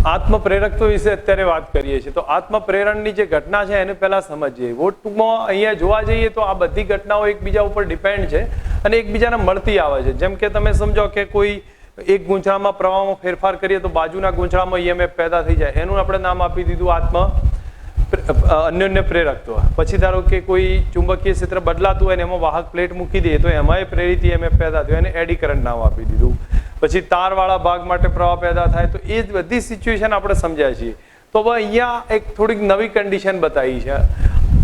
આત્મ પ્રેરકત્વ વિશે અત્યારે વાત કરીએ છીએ, તો આત્મ પ્રેરણની જે ઘટના છે એને પહેલા સમજીએ. બહુ ટૂંકમાં અહીંયા જોવા જઈએ તો આ બધી ઘટનાઓ એકબીજા ઉપર ડિપેન્ડ છે અને એકબીજાને મળતી આવે છે. જેમ કે તમે સમજો કે કોઈ એક ગૂંચળામાં પ્રવાહમાં ફેરફાર કરીએ તો બાજુના ગૂંચળામાં ઈએમએફ પેદા થઈ જાય, એનું આપણે નામ આપી દીધું અન્યોન્ય પ્રેરકત્વ. પછી ધારો કે કોઈ ચુંબકીય ક્ષેત્ર બદલાતું હોય ને એમાં વાહક પ્લેટ મૂકી દઈએ તો એમાંય પ્રેરિત ઈએમએફ પેદા થયો, એને એડી કરંટ નામ આપી દીધું. પછી તારવાળા ભાગ માટે પ્રવાહ પેદા થાય, તો એ જ બધી સિચ્યુએશન આપણે સમજ્યા છીએ. તો હવે અહીંયા એક થોડીક નવી કન્ડિશન બતાવી છે.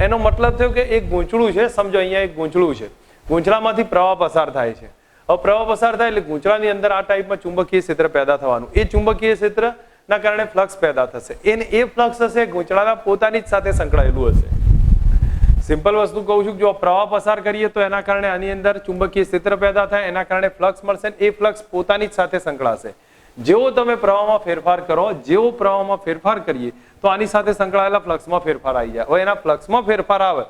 એનો મતલબ થયો કે એક ગૂંચળું છે, સમજો અહીંયા એક ગૂંચળું છે, ગૂંચળામાંથી પ્રવાહ પસાર થાય છે. હવે પ્રવાહ પસાર થાય એટલે ગૂંચળાની અંદર આ ટાઈપમાં ચુંબકીય ક્ષેત્ર પેદા થવાનું. એ ચુંબકીય ક્ષેત્રના કારણે ફ્લક્સ પેદા થશે. એ ફ્લક્સ હશે ગૂંચળાના પોતાની જ સાથે સંકળાયેલું હશે. સિમ્પલ વસ્તુ કહું છું, જો પ્રવાહ પસાર કરીએ તો એના કારણે આની અંદર ચુંબકીય ક્ષેત્ર પેદા થાય, એના કારણે ફ્લક્સ મળશે. એ ફ્લક્સ પોતાની જ સાથે સંકળાશે. જેવો તમે પ્રવાહમાં ફેરફાર કરો, જેવો પ્રવાહમાં ફેરફાર કરીએ તો આની સાથે સંકળાયેલા ફ્લક્સમાં ફેરફાર આવી જાય. હવે એના ફ્લક્સમાં ફેરફાર આવે,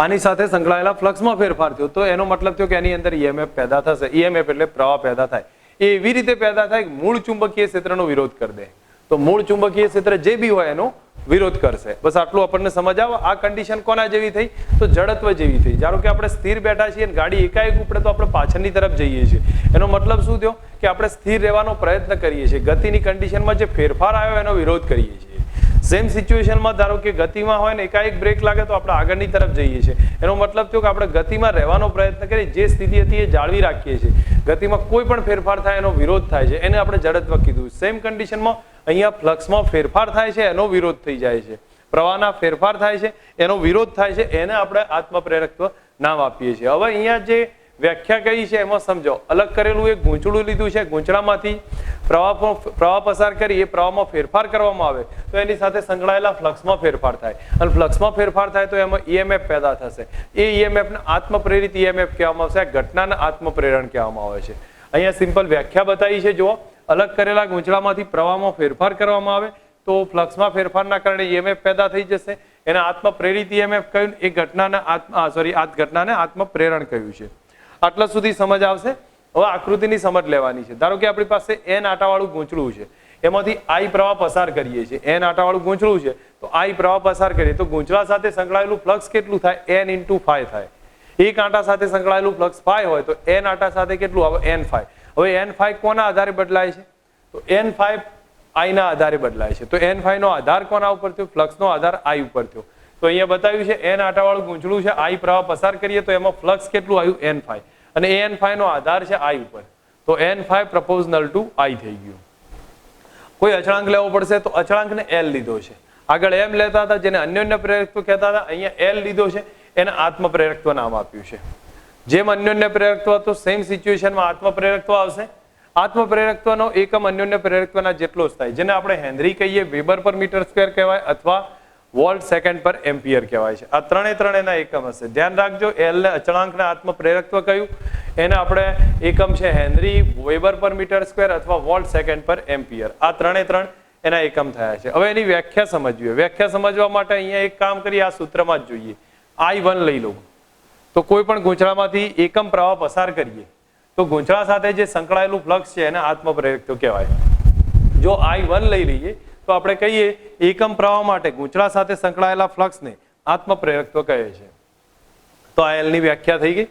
આની સાથે સંકળાયેલા ફ્લક્સમાં ફેરફાર થયો તો એનો મતલબ થયો કે એની અંદર ઈએમએફ પેદા થશે. ઈએમએફ એટલે પ્રવાહ પેદા થાય. એ એવી રીતે પેદા થાય કે મૂળ ચુંબકીય ક્ષેત્રનો વિરોધ કરી દે. તો મૂળ ચુંબકીય ક્ષેત્ર જે બી હોય એનો વિરોધ કરશે. બસ આટલું આપણને સમજ આવે. આ કન્ડિશન કોના જેવી થઈ? તો જડત્વ જેવી થઈ. ધારો કે આપણે સ્થિર બેઠા છીએ અને ગાડી એકાએક ઉપડે તો આપણે પાછળની તરફ જઈએ છીએ. એનો મતલબ શું થયો કે આપણે સ્થિર રહેવાનો પ્રયત્ન કરીએ છીએ. ગતિની કન્ડિશનમાં જે ફેરફાર આવ્યો એનો વિરોધ કરીએ છીએ. સેમ સિચ્યુએશનમાં ધારો કે ગતિમાં હોય ને એકાએક બ્રેક લાગે તો આપણે આગળની તરફ જઈએ છીએ. એનો મતલબ થયો કે આપણે ગતિમાં રહેવાનો પ્રયત્ન કરીએ, જે સ્થિતિ હતી એ જાળવી રાખીએ છીએ. ગતિમાં કોઈ પણ ફેરફાર થાય એનો વિરોધ થાય છે, એને આપણે જડત્વ કીધું. સેમ કન્ડિશનમાં અહીંયા ફ્લક્સમાં ફેરફાર થાય છે એનો વિરોધ થઈ જાય છે, પ્રવાહના ફેરફાર થાય છે એનો વિરોધ થાય છે, એને આપણે આત્મપ્રેરકત્વ નામ આપીએ છીએ. હવે અહીંયા જે વ્યાખ્યા કરી છે એમાં સમજો, અલગ કરેલું એક ગૂંચળું લીધું છે, ગૂંચળામાંથી પ્રવાહ પસાર કરી એ પ્રવાહમાં ફેરફાર કરવામાં આવે તો એની સાથે સંકળાયેલા ફ્લક્સમાં ફેરફાર થાય, અને ફ્લક્સમાં ફેરફાર થાય તો એમાં ઈએમએફ પેદા થશે. એ ઈએમએફને આત્મપ્રેરિત ઈએમએફ કહેવામાં આવશે. આ ઘટનાને આત્મપ્રેરણ કહેવામાં આવે છે. અહીંયા સિમ્પલ વ્યાખ્યા બતાવી છે. જુઓ, અલગ કરેલા ગૂંચળામાંથી પ્રવાહમાં ફેરફાર કરવામાં આવે તો ફ્લક્સમાં ફેરફારના કારણે ઈએમએફ પેદા થઈ જશે. એને આત્મપ્રેરિત ઈએમએફ કહ્યું. એ ઘટનાને આ ઘટનાને આત્મપ્રેરણ કહ્યું છે. આટલા સુધી સમજ આવશે. હવે આકૃતિની સમજ લેવાની છે. ધારો કે આપણી પાસે એન આટાવાળું ગૂંચળું છે, એમાંથી આઈ પ્રવાહ પસાર કરીએ છીએ. એન આટાવાળું ગૂંચળું છે તો આઈ પ્રવાહ પસાર કરીએ તો ગૂંચળા સાથે સંકળાયેલું ફ્લક્સ કેટલું થાય? n × φ થાય. એક આંટા સાથે સંકળાયેલું ફ્લક્સ φ હોય તો n આંટા સાથે કેટલું આવે? n φ. હવે n φ કોના આધારે બદલાય છે? તો n φ આઈ ના આધારે બદલાય છે. તો n φ નો આધાર કોના ઉપર થયો? ફ્લક્સનો આધાર આઈ ઉપર થયો. તો અહીંયા બતાવ્યું છે n આંટાવાળું ગૂંચળું છે, આઈ પ્રવાહ પસાર કરીએ તો એમાં ફ્લક્સ કેટલું આવ્યું? n φ. અને n φ નો આધાર છે આઈ ઉપર. તો n φ પ્રપોઝનલ ટુ આઈ થઈ ગયું. કોઈ અચળાંક લેવો પડશે તો અચળાંકને l લીધો છે. આગળ m લેતા હતા જેને અન્યોન્ય પ્રેરકત્વ કહેતા હતા, અહીંયા l લીધો છે, એને આત્મપ્રેરકત્વ નામ આપ્યું છે. જેમ અન્યોન્ય પ્રેરકત્વ હતો સેમ સિચ્યુએશનમાં આત્મપ્રેરકત્વ આવશે. આત્મપ્રેરકત્વનો એકમ અન્યોન્ય પ્રેરકત્વના જેટલો જ થાય, જેને આપણે હેનરી કહીએ, વેબર પર મીટર સ્ક્વેર કહેવાય અથવા વોલ્ટ સેકન્ડ પર એમ્પિયર કહેવાય છે. આ ત્રણે એના એકમ હશે. ધ્યાન રાખજો, એલ ને અચળાંકને આત્મપ્રેરકત્વ કહ્યું, એને આપણે એકમ છે હેનરી, વેબર પર મીટર સ્ક્વેર અથવા વોલ્ટ સેકન્ડ પર એમ્પિયર. આ ત્રણે એના એકમ થયા છે. હવે એની વ્યાખ્યા સમજવી. વ્યાખ્યા સમજવા માટે અહીંયા એક કામ કરીએ, આ સૂત્રમાં જ જોઈએ. I1 લઈ લો તો કોઈ પણ ગૂંચળામાંથી એકમ પ્રવાહ પસાર કરીએ તો ગૂંચળા સાથે જે સંકળાયેલું ફ્લક્સ છે એને આત્મપ્રેરકત્વ કહેવાય. જો I1 લઈ લઈએ તો આપણે કહીએ એકમ પ્રવાહ માટે ગૂંચળા સાથે સંકળાયેલા ફ્લક્સને આત્મપ્રેરકત્વ કહે છે. તો આ એલની વ્યાખ્યા થઈ ગઈ.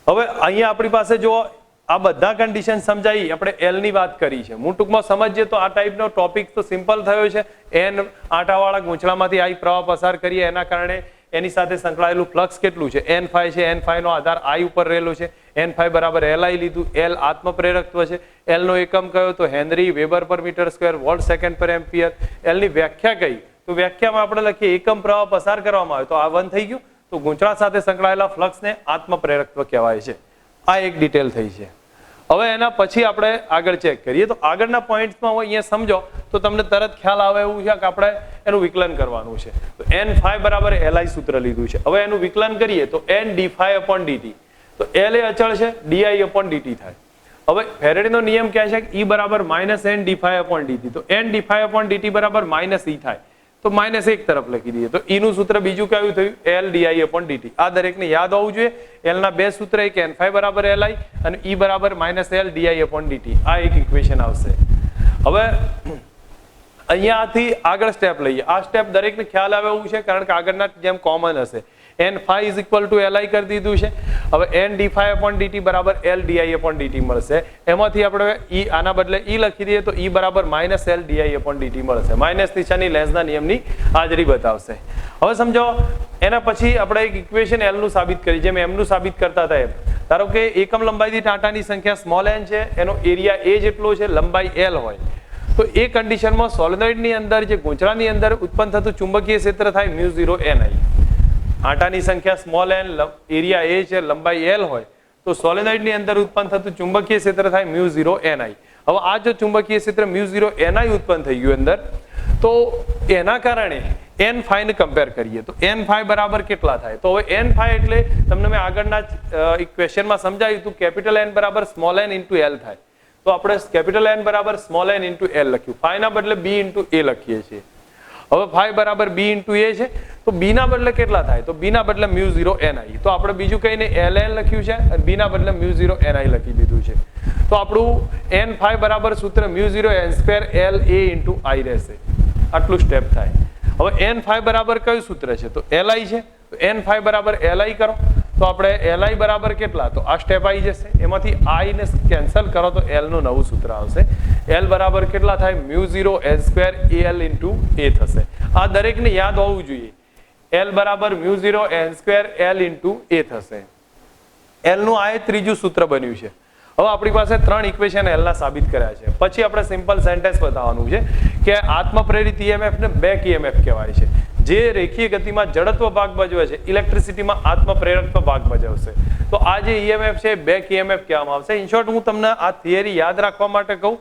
હવે અહીંયા આપણી પાસે જો આ બધા કન્ડિશન સમજાવી, આપણે એલની વાત કરી છે. હું ટૂંકમાં સમજીએ તો આ ટાઈપનો ટોપિક તો સિમ્પલ થયો છે. એન આંટાવાળા ગૂંચળામાંથી આઈ પ્રવાહ પસાર કરીએ એના કારણે એની સાથે સંકળાયેલું ફ્લક્સ કેટલું છે? n φ છે. n φ નો આધાર આઈ ઉપર રહેલો છે. n φ બરાબર li લીધું. l આત્મપ્રેરકત્વ છે. l નો એકમ કયો? તો હેનરી, વેબર પર મીટર સ્ક્વેર, વોલ્ટ સેકન્ડ પર એમ્પિયર. l ની વ્યાખ્યા કઈ? તો વ્યાખ્યામાં આપણે લખીએ એકમ પ્રવાહ પસાર કરવામાં આવે તો આ 1 થઈ ગયું. તો ગૂંચળા સાથે સંકળાયેલા ફ્લક્સને આત્મપ્રેરકત્વ કહેવાય છે. આ એક ડિટેલ થઈ છે. હવે એના પછી આપણે આગળ ચેક કરીએ તો આગળના પોઈન્ટ્સમાં અહીંયા સમજો તો તમને તરત ખ્યાલ આવે એવું છે કે આપણે એનું વિકલન કરવાનું છે. તો n φ બરાબર li સૂત્ર લીધું છે. હવે એનું વિકલન કરીએ તો n d φ/dt. તો l એ અચળ છે, di/dt થાય. હવે ફેરેડેનો નિયમ કહે છે કે E બરાબર -n d φ/dt. તો n d φ/dt બરાબર -e થાય. તો -1 તરફ લખી દઈએ. તો E નું સૂત્ર બીજું કયું થયું? l di/dt. આ દરેકને યાદ હોવું જોઈએ. l ના બે સૂત્ર, એક n φ બરાબર li અને E બરાબર -l di/dt. આ એક ઇક્વેશન આવશે. હવે અહીંયાથી આગળ સ્ટેપ લઈએ. આ સ્ટેપ દરેકને ખ્યાલ આવે એવું છે, કારણ કે આગળના જેમ કોમન હશે. n phi is equal to li કરી દીધું છે. હવે n d phi upon dt બરાબર l di upon dt મળશે. એમાંથી આપણે e આના બદલે e લખી દઈએ તો e બરાબર minus l di upon dt મળશે. માઇનસ નિશાની લેસના નિયમની હાજરી બતાવશે. હવે સમજો એના પછી આપણે એક ઇક્વેશન l નું સાબિત કરી, જેમ m નું સાબિત કરતા હતા એમ. ધારો કે એકમ લંબાઈ દીઠ આંટાની સંખ્યા સ્મોલ n છે, એનો એરિયા a જેટલો છે, લંબાઈ l હોય, તો એ કન્ડિશનમાં સોલેનોઇડની અંદર જે ગૂંચળાની અંદર ઉત્પન્ન થતું ચુંબકીય ક્ષેત્ર થાય μ0 ni. આંટાની સંખ્યા સ્મોલ n, એરિયા a છે, લંબાઈ l હોય, તો સોલેનોઇડની અંદર ઉત્પન્ન થતું ચુંબકીય ક્ષેત્ર થાય μ0 ni. હવે આ જો ચુંબકીય ક્ષેત્ર μ0 ni ઉત્પન્ન થઈ ગયું અંદર, તો એના કારણે n phi ને કમ્પેર કરીએ તો n phi બરાબર કેટલા થાય? તો હવે n phi એટલે તમને મેં આગળના ઇક્વેશનમાં સમજાવ્યું હતું, કેપિટલ N બરાબર સ્મોલ n ઇન્ટુ l થાય. તો આપણે કેપિટલ N બરાબર સ્મોલ n ઇન્ટુ l લખ્યું. phi ના બદલે b ઇન્ટુ a લખીએ છીએ. હવે phi બરાબર b ઇન્ટુ a છે, તો b ના બદલે કેટલા થાય? તો b ના બદલે μ0 ni. તો આપણે બીજું કઈ નહીં, ln લખ્યું છે અને b ના બદલે μ0 ni લખી દીધું છે. તો આપણું n phi બરાબર સૂત્ર μ0 n² l a into i રહેશે. આટલું સ્ટેપ થાય. હવે n phi બરાબર કયું સૂત્ર છે? તો li છે. તો n phi બરાબર li કરો તો આપણે li બરાબર કેટલા? તો આ સ્ટેપ આવી જશે. એમાંથી i ને કેન્સલ કરો તો l નું નવું સૂત્ર આવશે. l બરાબર કેટલા થાય? μ0 n² al ઇન્ટુ a થશે. આ દરેકને યાદ હોવું જોઈએ. l બરાબર μ0 n² l ઇન્ટુ a થશે. l નું આ ત્રીજું સૂત્ર બન્યું છે. હવે આપણી પાસે 3 ઇક્વેશન l ના સાબિત કર્યા છે. પછી આપણે સિમ્પલ સેન્ટેન્સ બતાવવાનું છે કે આત્મપ્રેરિત EMF ને બેક EMF કહેવાય છે. જે રેખીય ગતિમાં જડત્વ ભાગ ભજવે છે, ઇલેક્ટ્રિસિટીમાં આત્મપ્રેરકત્વ ભાગ ભજવશે. તો આ જે EMF છે બેક EMF કહેવામાં આવશે. ઇન શોર્ટ હું તમને આ થિયરી યાદ રાખવા માટે કહું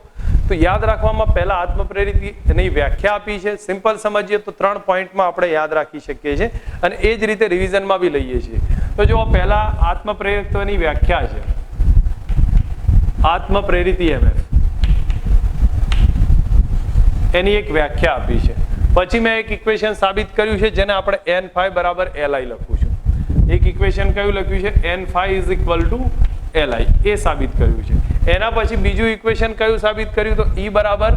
તો યાદ રાખવામાં પહેલા આત્મપ્રેરિતની વ્યાખ્યા આપી છે. સિમ્પલ સમજીએ તો 3 પોઈન્ટમાં આપણે યાદ રાખી શકીએ છીએ અને એ જ રીતે રિવિઝનમાં બી લઈએ છીએ. તો જો પહેલા આત્મપ્રેરકત્વની વ્યાખ્યા છે, આત્મપ્રેરિત EMF એની એક વ્યાખ્યા આપી છે. પછી મેં એક ઇક્વેશન સાબિત કર્યું છે જેને આપણે n phi બરાબર li લખું છું. એક ઇક્વેશન કયું લખ્યું છે? n phi is equal to li. એ સાબિત કર્યું છે. એના પછી બીજું ઇક્વેશન કયું સાબિત કર્યું? તો e બરાબર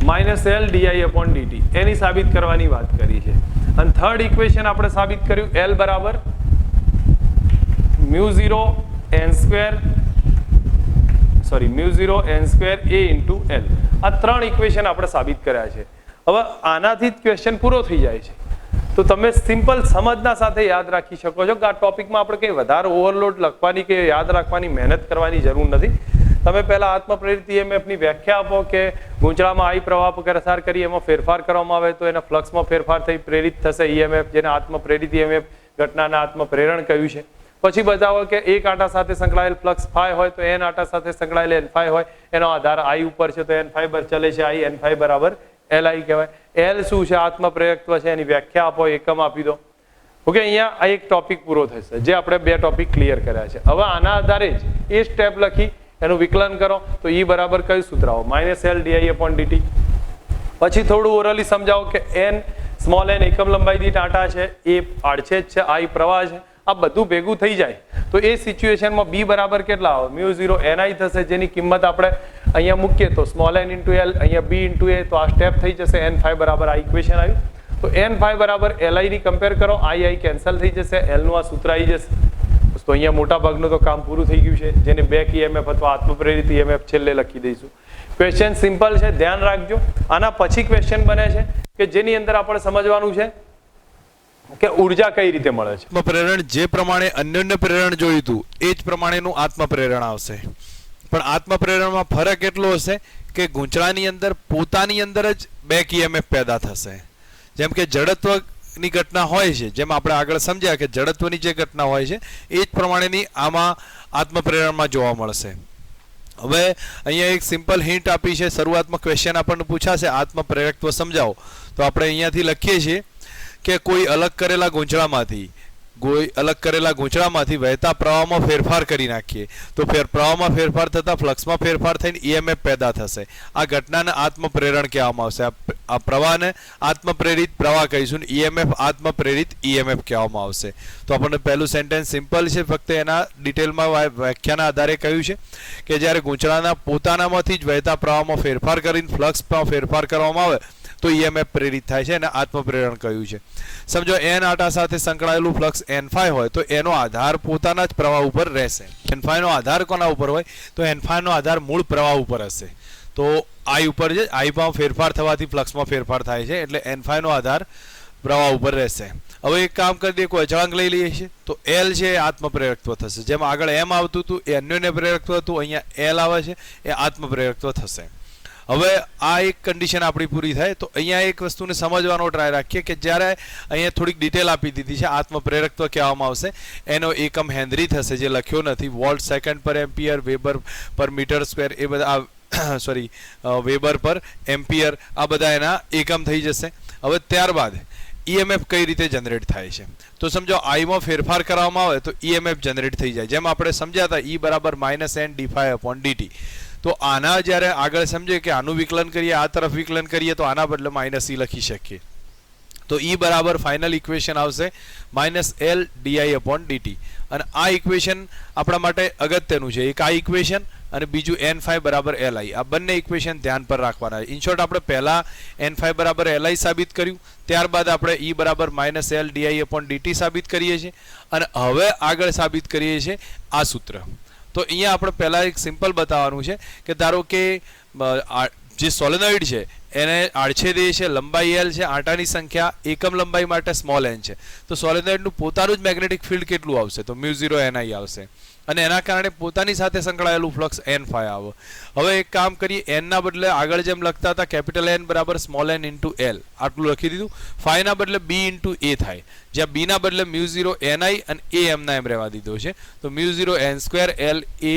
-l di upon dt. એની સાબિત કરવાની વાત કરી છે. અને થર્ડ ઇક્વેશન આપણે સાબિત કર્યું l બરાબર μ0 n² a ઇન્ટુ l. આ 3 ઇક્વેશન આપણે સાબિત કર્યા છે. હવે આનાથી જ ક્વેશ્ચન પૂરો થઈ જાય છે. તો તમે સિમ્પલ સમજના સાથે યાદ રાખી શકો છો કે આ ટોપિકમાં આપણે કંઈ વધારે ઓવરલોડ લખવાની કે યાદ રાખવાની મહેનત કરવાની જરૂર નથી. તમે પહેલા આત્મપ્રેરિત EMF ની વ્યાખ્યા આપો કે ગૂંચળામાં I પ્રવાહ પ્રસાર કરી એમાં ફેરફાર કરવામાં આવે તો એના ફ્લક્સમાં ફેરફાર થઈ પ્રેરિત થશે EMF, જેને આત્મપ્રેરિત EMF ઘટનાના આત્મપ્રેરણ કહ્યું છે. પછી બતાવો કે એક આંટા સાથે સંકળાયેલ ફ્લક્સ phi હોય તો n આંટા સાથે સંકળાયેલ n phi હોય, એનો આધાર I ઉપર છે તો n phi પર ચલે છે I, n phi બરાબર li કહેવાય. l શું છે? આત્મપ્રેરકત્વ છે. એની વ્યાખ્યા આપો, એકમ આપી દો. ઓકે, અહીંયા આ એક ટોપિક પૂરો થશે, જે આપણે 2 ટોપિક ક્લિયર કર્યા છે. હવે આના આધારે જ એ સ્ટેપ લખી એનું વિકલન કરો તો E બરાબર કયું સૂત્ર આવો? -l di upon dt. પછી થોડું ઓરલી સમજાવો કે n સ્મોલ n એકમ લંબાઈ દીઠ આંટા છે, એ આડછેદ છે, I પ્રવાહ છે. આ બધું ભેગું થઈ જાય તો એ સિચ્યુએશનમાં b બરાબર કેટલા આવે? μ0 ni થશે, જેની કિંમત આપણે અહીંયા મૂકીએ તો સ્મોલ n ઇન્ટુ l, અહીંયા b ઇન્ટુ a, તો આ સ્ટેપ થઈ જશે. n phi બરાબર આ ઇક્વેશન આવ્યું. તો n phi બરાબર li ની કમ્પેર કરો, I કેન્સલ થઈ જશે, l નું આ સૂત્ર આવી જશે. તો અહીંયા મોટા ભાગનું તો કામ પૂરું થઈ ગયું છે, જેને બેક EMF અથવા આત્મપ્રેરિત EMF છેલ્લે લખી દઈશું. ક્વેશ્ચન સિમ્પલ છે, ધ્યાન રાખજો. આના પછી ક્વેશ્ચન બને છે કે જેની અંદર આપણે સમજવાનું છે કે ઉર્જા કઈ રીતે મળે છે. આત્મપ્રેરણ જે પ્રમાણે અન્યોન્ય પ્રેરણ જોયું હતું એ જ પ્રમાણેનું આત્મપ્રેરણ આવશે. પણ આત્મપ્રેરણમાં ફરક એટલો હશે કે ગૂંચળાની અંદર પોતાની અંદર જ બેક EMF પેદા થશે. જેમ કે જડત્વની ઘટના હોય છે, જેમ આપણે આગળ સમજ્યા કે જડત્વની જે ઘટના હોય છે એ જ પ્રમાણેની આમાં આત્મપ્રેરણમાં જોવા મળશે. હવે અહીંયા એક સિમ્પલ હિન્ટ આપી છે. શરૂઆતમાં ક્વેશ્ચન આપણને પૂછાશે આત્મપ્રેરકત્વ સમજાવો, તો આપણે અહીંયાથી લખીએ છીએ કે કોઈ અલગ કરેલા ગૂંચળામાંથી કોઈ અલગ કરેલા ગૂંચળામાંથી વહેતા પ્રવાહમાં ફેરફાર કરી નાખીએ તો પ્રવાહમાં ફેરફાર થતા ફ્લક્સમાં ફેરફાર થઈને ઈએમએફ પેદા થશે. આ ઘટનાને આત્મપ્રેરણ કહેવામાં આવશે. આ પ્રવાહને આત્મપ્રેરિત પ્રવાહ કહીશું. ઈએમએફ આત્મપ્રેરિત ઈએમએફ કહેવામાં આવશે. તો આપણને પહેલું સેન્ટેન્સ સિમ્પલ છે, ફક્ત એના ડિટેલમાં વ્યાખ્યાના આધારે કહ્યું છે કે જ્યારે ગૂંચળાના પોતાનામાંથી જ વહેતા પ્રવાહમાં ફેરફાર કરીને ફ્લક્સમાં ફેરફાર કરવામાં આવે તો ઈએમએફ પ્રેરિત થાય છે અને આત્મપ્રેરણ કહ્યું છે. સમજો એન આટા સાથે સંકળાયેલું ફ્લક્સ N5 હોય તો એનો આધાર પોતાના જ પ્રવાહ ઉપર રહેશે. N5 નો આધાર કોના ઉપર હોય તો N5 નો આધાર મૂળ પ્રવાહ ઉપર હશે. તો I ઉપર છે, I માં ફેરફાર થવાથી ફ્લક્સમાં ફેરફાર થાય છે, એટલે N5 નો આધાર પ્રવાહ ઉપર રહેશે. હવે એક કામ કરી દઈએ, કોઈ અચળાંક લઈ લઈએ છીએ તો L છે એ આત્મપ્રેરકત્વ થશે. જેમ આગળ M આવતું હતું એ અન્યોન્ય પ્રેરકત્વ હતું, અહીંયા L આવે છે એ આત્મપ્રેરકત્વ થશે. હવે આ એક કન્ડિશન આપણી પૂરી થાય તો અહીંયા એક વસ્તુને સમજવાનો ટ્રાય રાખીએ કે જ્યારે અહીંયા થોડીક ડિટેલ આપી દીધી છે. આત્મપ્રેરકત્વ કહેવામાં આવશે, એનો એકમ હેનરી થશે, જે લખ્યો નથી. વોલ્ટ સેકન્ડ પર એમ્પિયર, વેબર પર મીટર સ્ક્વેર, એ બધા વેબર પર એમ્પિયર, આ બધા એના એકમ થઈ જશે. હવે ત્યારબાદ ઈએમએફ કઈ રીતે જનરેટ થાય છે તો સમજો આઈમાં ફેરફાર કરવામાં આવે તો ઈએમએફ જનરેટ થઈ જાય. જેમ આપણે સમજ્યા હતા E બરાબર -n d∅/dt. તો આના જ્યારે આગળ સમજીએ કે આનું વિકલન કરીએ, આ તરફ વિકલન કરીએ તો આના બદલે -e લખી શકીએ. તો E બરાબર ફાઇનલ ઇક્વેશન આવશે -L di/dt. અને આ ઇક્વેશન આપણા માટે અગત્યનું છે. એક આ ઇક્વેશન અને બીજું N5 બરાબર Li. આ બંને ઇક્વેશન ધ્યાન પર રાખવાના. ઇન શોર્ટ આપણે પહેલા N5 બરાબર Li સાબિત કર્યું, ત્યારબાદ આપણે E બરાબર -L di/dt સાબિત કરીએ છીએ અને હવે આગળ સાબિત કરીએ છીએ આ સૂત્ર. તો અહીંયા આપણે પહેલા એક સિમ્પલ બતાવવાનું છે કે ધારો કે જે સોલેનોઇડ છે એને આડછેદ એ છે, લંબાઈ L છે, આંટાની સંખ્યા એકમ લંબાઈ માટે સ્મોલ n છે. તો સોલેનોઇડનું પોતાનું જ મેગ્નેટિક ફિલ્ડ કેટલું આવશે તો μ0 ni આવશે અને એના કારણે પોતાની સાથે સંકળાયેલું ફ્લક્સ N∅ આવે. હવે એક કામ કરીએ, n ના બદલે આગળ જેમ લખતા હતા કેપિટલ N બરાબર સ્મોલ n ઇન્ટુ L આટલું લખી દીધું. ફાઈ ના બદલે B ઇન્ટુ A થાય, જ્યાં B ના બદલે μ0 ni અને A એમ ના એમ રહેવા દીધો છે. તો μ0 n² L A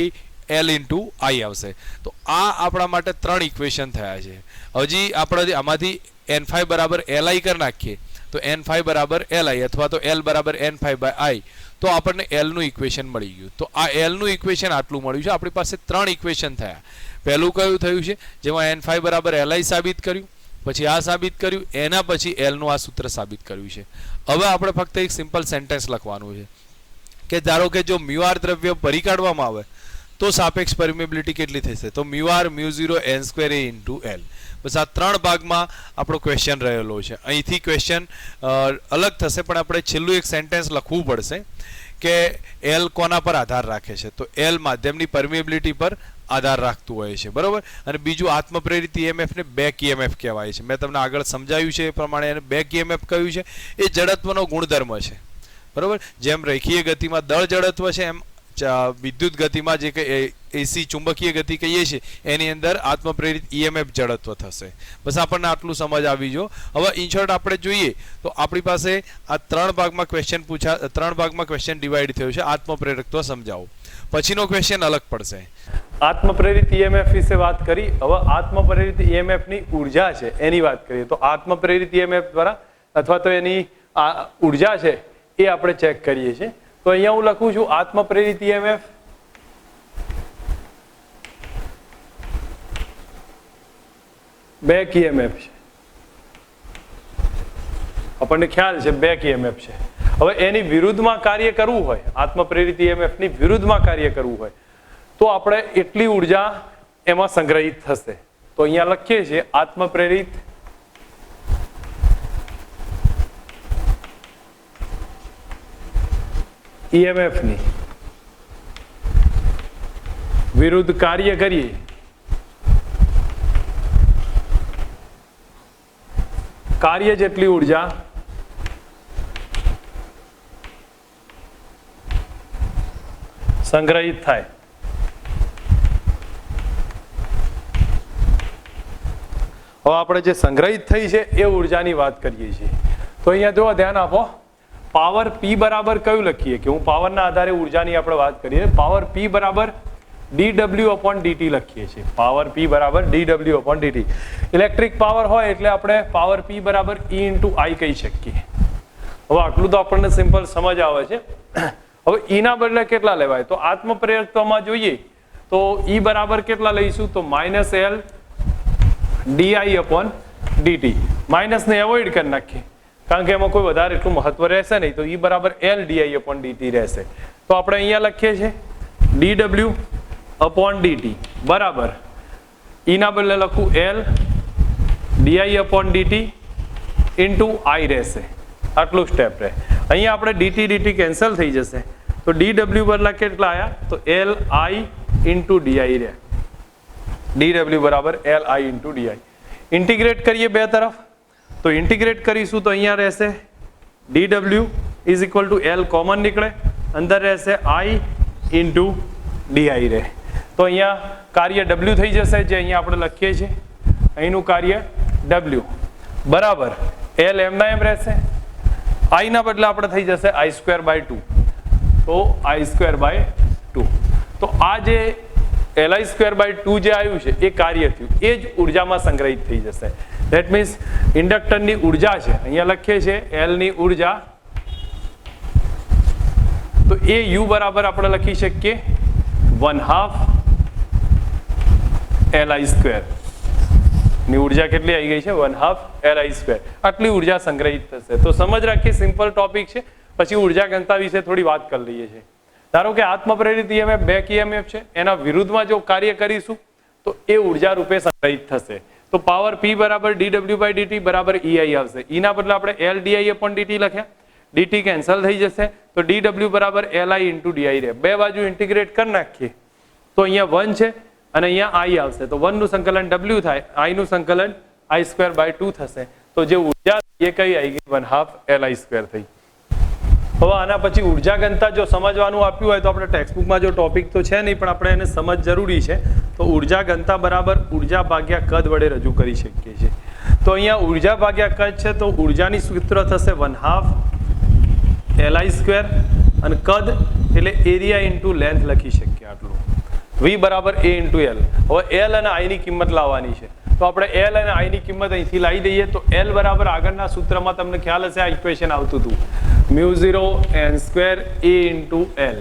L into I આવશે. તો આ આપણા માટે 3 ઇક્વેશન થયા છે. હજી આપણે આમાંથી N∅ બરાબર Li કરી નાખીએ તો N∅ બરાબર Li અથવા તો L બરાબર N∅/I તો આપણને L નું ઇક્વેશન મળી ગયું. તો આ L નું ઇક્વેશન આટલું મળ્યું છે. આપણી પાસે 3 ઇક્વેશન થયા. પહેલું કયું થયું છે જેમાં N∅ બરાબર Li સાબિત કર્યું, પછી આ સાબિત કર્યું, એના પછી L નું આ સૂત્ર સાબિત કર્યું છે. હવે આપણે ફક્ત એક સિમ્પલ સેન્ટેન્સ લખવાનું છે કે ધારો કે જો μr દ્રવ્ય ભરી કાઢવામાં આવે તો સાપેક્ષ પરમિએબિલિટી કેટલી થશે તો μr μ0 n² A into L. બસ આ 3 ભાગમાં આપણો ક્વેશ્ચન રહેલો છે. અહીંથી ક્વેશ્ચન અલગ થશે પણ આપણે છેલ્લું એક સેન્ટેન્સ લખવું પડશે કે L કોના પર આધાર રાખે છે તો L માધ્યમની પરમિએબિલિટી પર આધાર રાખતું હોય છે, બરોબર. અને બીજું આત્મપ્રેરિત EMF ને બેક EMF કહેવાય છે. મેં તમને આગળ સમજાવ્યું છે એ પ્રમાણે એને બેક EMF કહ્યું છે. એ જડત્વનો ગુણધર્મ છે, બરોબર. જેમ રેખીય ગતિમાં દળ જડત્વ છે એમ વિદ્યુત ગતિમાં જે એસી ચુંબકીય ગતિ કહીએ છીએ એની અંદર આત્મપ્રેરિત EMF જડત્વ થશે. બસ આપણને આટલું સમજ આવી જો. હવે ઇન શોર્ટ આપણે જોઈએ તો આપણી પાસે આ 3 ભાગમાં ક્વેશ્ચન ડિવાઈડ થયું છે. આત્મપ્રેરકત્વ સમજાવો, પછીનો ક્વેશ્ચન અલગ પડશે. આત્મપ્રેરિત EMF વિશે વાત કરી. હવે આત્મપ્રેરિત EMF ની ઉર્જા છે એની વાત કરીએ તો આત્મપ્રેરિત EMF દ્વારા અથવા તો એની ઉર્જા છે એ આપણે ચેક કરીએ છીએ. તો અહીંયા હું લખું છું આત્મપ્રેરિત EMF બેક EMF છે. આપણને ખ્યાલ છે બેક EMF છે. હવે એની વિરુદ્ધમાં કાર્ય કરવું હોય, આત્મપ્રેરિત EMF ની વિરુદ્ધમાં કાર્ય કરવું હોય તો આપણે એટલી ઉર્જા એમાં સંગ્રહિત થશે. તો અહીંયા લખીએ છીએ આત્મપ્રેરિત EMF ની વિરુદ્ધ કાર્ય કરીએ કાર્ય જેટલી ઉર્જા સંગ્રહિત થાય. હવે આપણે જે સંગ્રહિત થઈ છે એ ઉર્જાની વાત કરીએ છીએ. તો અહીંયા જો ધ્યાન આપો, પાવર P બરાબર કયું લખીએ કે હું પાવરના આધારે ઉર્જાની આપણે વાત કરીએ. પાવર P બરાબર dW/dt લખીએ છીએ. પાવર P બરાબર dW/dt. ઇલેક્ટ્રિક પાવર હોય એટલે આપણે પાવર P બરાબર E ઇન્ટુ I કહી શકીએ. હવે આટલું તો આપણને સિમ્પલ સમજ આવે છે. હવે ઈના બદલે કેટલા લેવાય? તો આત્મપ્રેરકત્વમાં જોઈએ તો ઈ બરાબર કેટલા લઈશું? તો -L di/dt. માઇનસને એવોઇડ કરી નાખીએ કારણ કે એમાં કોઈ વધારે એટલું મહત્વ રહેશે નહીં, તો ઈ બરાબર L di/dt રહેશે. તો આપણે અહીંયા લખીએ છીએ dw/dt બરાબર ઈના બદલે લખું L di/dt ઇન્ટુ I રહેશે. આટલું સ્ટેપ રહે. અહીંયા આપણે dt કેન્સલ થઈ જશે તો dw બદલા કેટલા આયા? તો Li ઇન્ટુ di રહે. dw બરાબર Li ઇન્ટુ di. ઇન્ટિગ્રેટ કરીએ બે તરફ તો ઇન્ટિગ્રેટ કરીશું તો અહીંયા રહેશે dw is equal to L common નીકળે, અંદર રહેશે I ઇન્ટુ di રહે. તો અહીંયા કાર્ય w થઈ જશે જે અહીંયા આપણે લખીએ છીએ. અહીંનું કાર્ય w બરાબર L એમના એમ રહેશે, I ના બદલે આપણે થઈ જશે I²/2. તો I²/2. તો આ જે Li²/2 જે આવ્યું છે એ કાર્ય થયું, એ જ ઉર્જામાં સંગ્રહિત થઈ જશે. ધેટ મીન્સ ઇન્ડક્ટરની ઉર્જા છે, અહીંયા લખીએ છીએ L ની ઉર્જા, તો એ U બરાબર આપણે લખી શકીએ 1/2 Li². ની ઉર્જા કેટલી આવી ગઈ છે? 1/2 Li². આટલી ઉર્જા સંગ્રહિત થશે. તો સમજ રાખીએ, સિમ્પલ ટોપિક છે. પછી ઉર્જા ઘનતા વિશે થોડી વાત કરી લઈએ છીએ. ધારો કે આત્મપ્રેરિત EMF બેક EMF છે, એના વિરુદ્ધમાં જો કાર્ય કરીશું તો એ ઉર્જા રૂપે સંગ્રહિત થશે. તો પાવર P બરાબર dw/dt બરાબર EI આવશે. ઈના બદલે આપણે L di/dt લખ્યા, dt કેન્સલ થઈ જશે તો dw બરાબર Li ઇન્ટુ di રહે. બે બાજુ ઇન્ટિગ્રેટ કરી નાખીએ તો અહીંયા 1 છે અને અહીંયા I આવશે, તો 1 નું સંકલન w થાય, I નું સંકલન I²/2 થશે. તો જે ઉર્જા એ કઈ આવી ગઈ? 1/2 Li² થઈ. હવે આના પછી ઉર્જા ઘનતા જો સમજવાનું આપ્યું હોય તો આપણે ટેક્સ્ટબુકમાં જો ટોપિક તો છે નહીં પણ આપણે એને સમજ જરૂરી છે. તો ઉર્જા ઘનતા બરાબર ઉર્જા ભાગ્યા કદ વડે રજૂ કરી શકીએ છીએ. તો અહીંયા ઉર્જા ભાગ્યા કદ છે તો ઉર્જાની સૂત્ર થશે 1/2 Li² અને કદ એટલે એરિયા ઇન્ટુ લેન્થ લખી શકીએ આટલું. V બરાબર A ઇન્ટુ L. હવે L અને I ની કિંમત લાવવાની છે તો આપણે L અને I ની કિંમત અહીંથી લાવી દઈએ તો L બરાબર આગળના સૂત્રમાં તમને ખ્યાલ હશે આ ઇક્વેશન આવતું હતું μ0 n² A ઇન્ટુ L.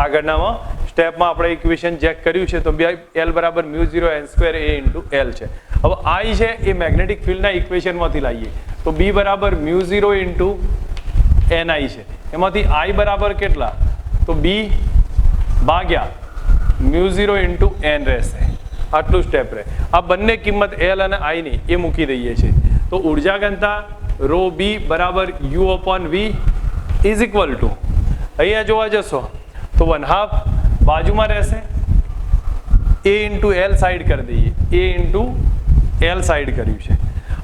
આગળનામાં સ્ટેપમાં આપણે ઇક્વેશન ચેક કર્યું છે તો L બરાબર μ0 n² A ઇન્ટુ L છે. હવે I છે એ મેગ્નેટિક ફિલ્ડના ઇક્વેશનમાંથી લાવીએ તો B બરાબર μ0 ઇન્ટુ ni છે. એમાંથી I બરાબર કેટલા? તો B ભાગ્યા μ0 ઇન્ટુ n રહેશે. આટલું સ્ટેપ રહે. આ બંને કિંમત L અને I ની એ મૂકી દઈએ છીએ તો ઉર્જા ઘનતા ρB બરાબર U/V ઇઝ ઇક્વલ ટુ અહીંયા જોવા જશો તો 1/2 બાજુમાં રહેશે A ઇન્ટુ L સાઈડ કરી દઈએ, A ઇન્ટુ L સાઈડ કર્યું છે.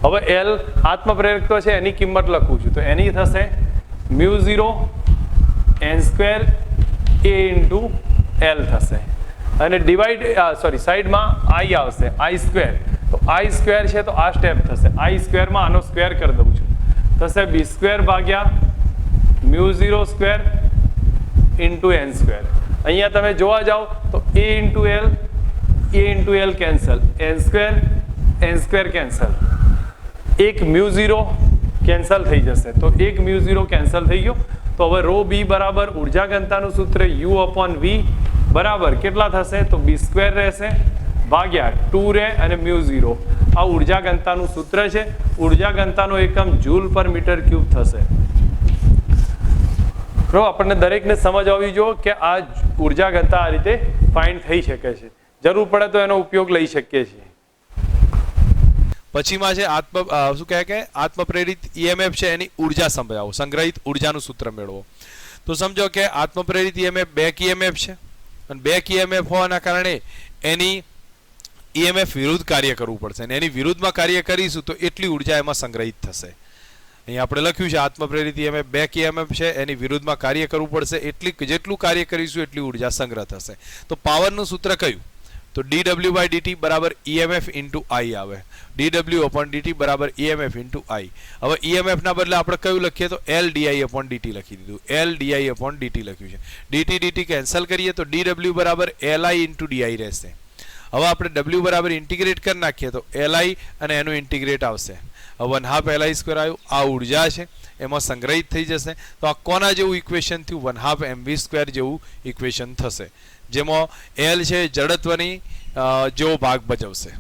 હવે L આત્મપ્રેરકત્વ છે એની કિંમત લખું છું તો એની થશે μ0 n² A ઇન્ટુ L થશે અને ડિવાઈડ સાઈડમાં I આવશે I². તો I² છે તો આ સ્ટેપ થશે, I² માં આનો સ્ક્વેર કરી દઉં છું થશે B² ભાગ્યા μ0² ઇન્ટુ n². અહીંયા તમે જોવા જાઓ તો A into L cancel, n² cancel, એક μ0 કેન્સલ થઈ જશે તો એક μ0 કેન્સલ થઈ ગયો. તો હવે ρB બરાબર ઉર્જા ઘનતાનું સૂત્ર U/V બરાબર કેટલા થશે? તો B² રહેશે ભાગ્યા 2 રહે અને μ0. આ ઉર્જા ઘનતાનું સૂત્ર છે. ઉર્જા ઘનતાનો એકમ જૂલ પર મીટર ક્યુબ થશે. બરાબર, આપણને દરેકને સમજ આવવી જોઈએ કે આ ઉર્જા ઘનતા આ રીતે ફાઇન્ડ થઈ શકે છે. જરૂર પડે તો એનો ઉપયોગ લઈ શકીએ છીએ. પછીમાં છે શું કહે કે આત્મપ્રેરિત EMF છે એની ઉર્જા સમજાવો, સંગ્રહિત ઉર્જાનું સૂત્ર મેળવો. તો સમજો કે આત્મપ્રેરિત EMF બેક EMF છે અને બેક EMF હોવાના કારણે એની EMF વિરુદ્ધ કાર્ય કરવું પડશે અને એની વિરુદ્ધમાં કાર્ય કરીશું તો એટલી ઉર્જા એમાં સંગ્રહિત થશે. અહીં આપણે લખ્યું છે આત્મપ્રેરિત EMF બેક EMF છે એની વિરુદ્ધમાં કાર્ય કરવું પડશે, જેટલું કાર્ય કરીશું એટલી ઉર્જા સંગ્રહ થશે. તો પાવરનું સૂત્ર કયું? તો dw/dt બરાબર EMF ઇન્ટુ I આવે. dw/dt બરાબર EMF ઇન્ટુ I. હવે EMF ના બદલે આપણે કયું લખીએ તો L di/dt લખી દીધું, L di/dt લખ્યું છે. dt કેન્સલ કરીએ તો dw બરાબર Li ઇન્ટુ di રહેશે. હવે આપણે w બરાબર ઇન્ટિગ્રેટ કરી નાખીએ તો Li અને એનું ઇન્ટિગ્રેટ આવશે. હવે 1/2 Li² આવ્યું. આ ઉર્જા છે એમાં સંગ્રહિત થઈ જશે. તો આ કોના જેવું ઇક્વેશન થયું? 1/2 mv² જેવું ઇક્વેશન થશે, જેમાં એલ છે જડત્વની જેવો ભાગ ભજવશે.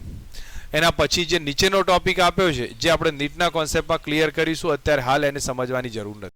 એના પછી જે નીચેનો ટોપિક આપ્યો છે, જે આપણે નીટના કોન્સેપ્ટમાં ક્લિયર કરીશું, અત્યારે હાલ એને સમજવાની જરૂર નથી.